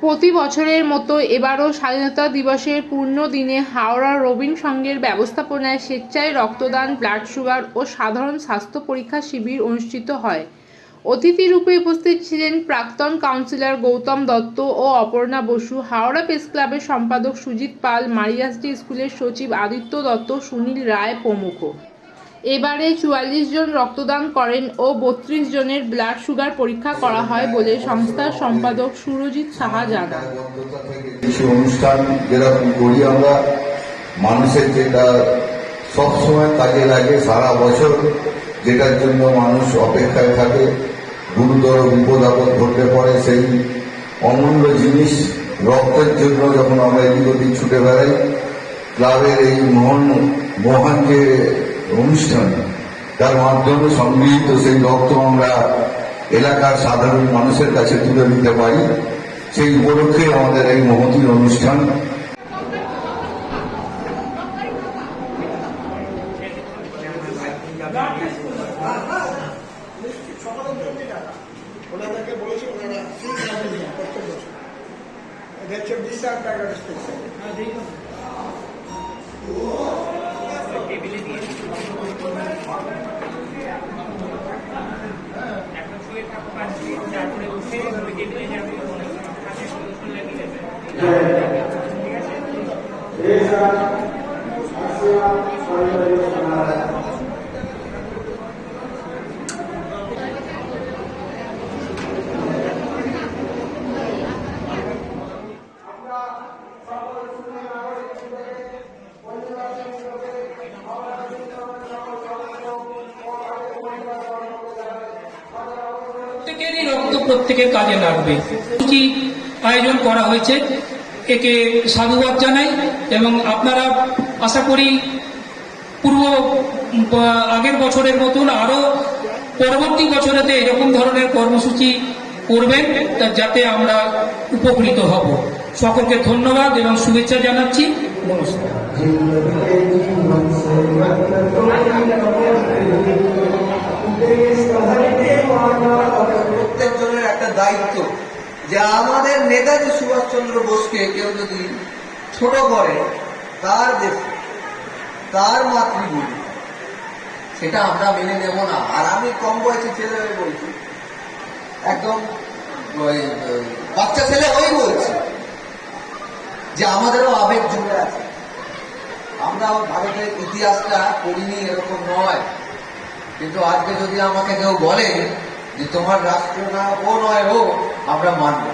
প্রতি বছরের মতো এবারও স্বাধীনতা দিবসের পূর্ণ দিনে হাওড়া রবিন সংঘের ব্যবস্থাপনায় স্বেচ্ছায় রক্তদান, ব্লাড সুগার ও সাধারণ স্বাস্থ্য পরীক্ষা শিবির অনুষ্ঠিত হয়। অতিথি রূপে উপস্থিত ছিলেন প্রাক্তন কাউন্সিলর গৌতম দত্ত ও অপর্ণা বসু, হাওড়া প্রেস ক্লাবের সম্পাদক সুজিত পাল, মারিয়াসডি স্কুলের সচিব আদিত্য দত্ত, সুনীল রায় প্রমুখ। এবারে ৪৪ জন রক্তদান করেন ও ৩২ জনের ব্লাড সুগার পরীক্ষা করা হয় বলে সংস্থার সম্পাদক সুরজিৎ সাহা জানান। কিছু অনুষ্ঠান যেরকম করি আমরা, মানুষের যেটা সবসময় কাজে লাগে, সারা বছর যেটার জন্য মানুষ অপেক্ষায় থাকে, গুরুতর বিপদ আপদ ঘটলে পরে সেই অমূল্য জিনিস রক্তের জন্য যখন আমরা এদিক ওদিক ছুটে বেড়াই, ক্লাবের এই মহান যে অনুষ্ঠান, তার মাধ্যমে সংগৃহীত সেই রক্ত আমরা এলাকার সাধারণ মানুষের কাছে তুলে দিতে পারি। সেই উপলক্ষে আমাদের এই মহতী অনুষ্ঠান। প্রত্যেকেরই রক্ত প্রত্যেকের কাজে লাগবে। কি আয়োজন করা হয়েছে, একে সাধুবাদ জানাই এবং আপনারা আশা করি আগের বছরের মতন আরো পরবর্তী বছরেতে এরকম ধরনের কর্মসূচি করবেন যাতে আমরা উপকৃত হব। সকলকে ধন্যবাদ এবং শুভেচ্ছা জানাচ্ছি। নমস্কার। প্রত্যেকজনের একটা দায়িত্ব যে আমাদের নেতাজি সুভাষচন্দ্র বোসকে কেউ যদি ছোট করে, তার দেশ, তার মাতৃভূমি, সেটা আমরা মেনে নেব না। আর আমি কম বয়সী ছেলে হয়ে বলছি, একদম বাচ্চা ছেলে হয়ে বলছি যে আমাদেরও আবেগ জুড়ে আছে। আমরা ভারতের ইতিহাসটা পড়িনি এরকম নয়, কিন্তু আজকে যদি আমাকে কেউ বলে যে তোমার রাষ্ট্র না ও নয় ও, আমরা মানব।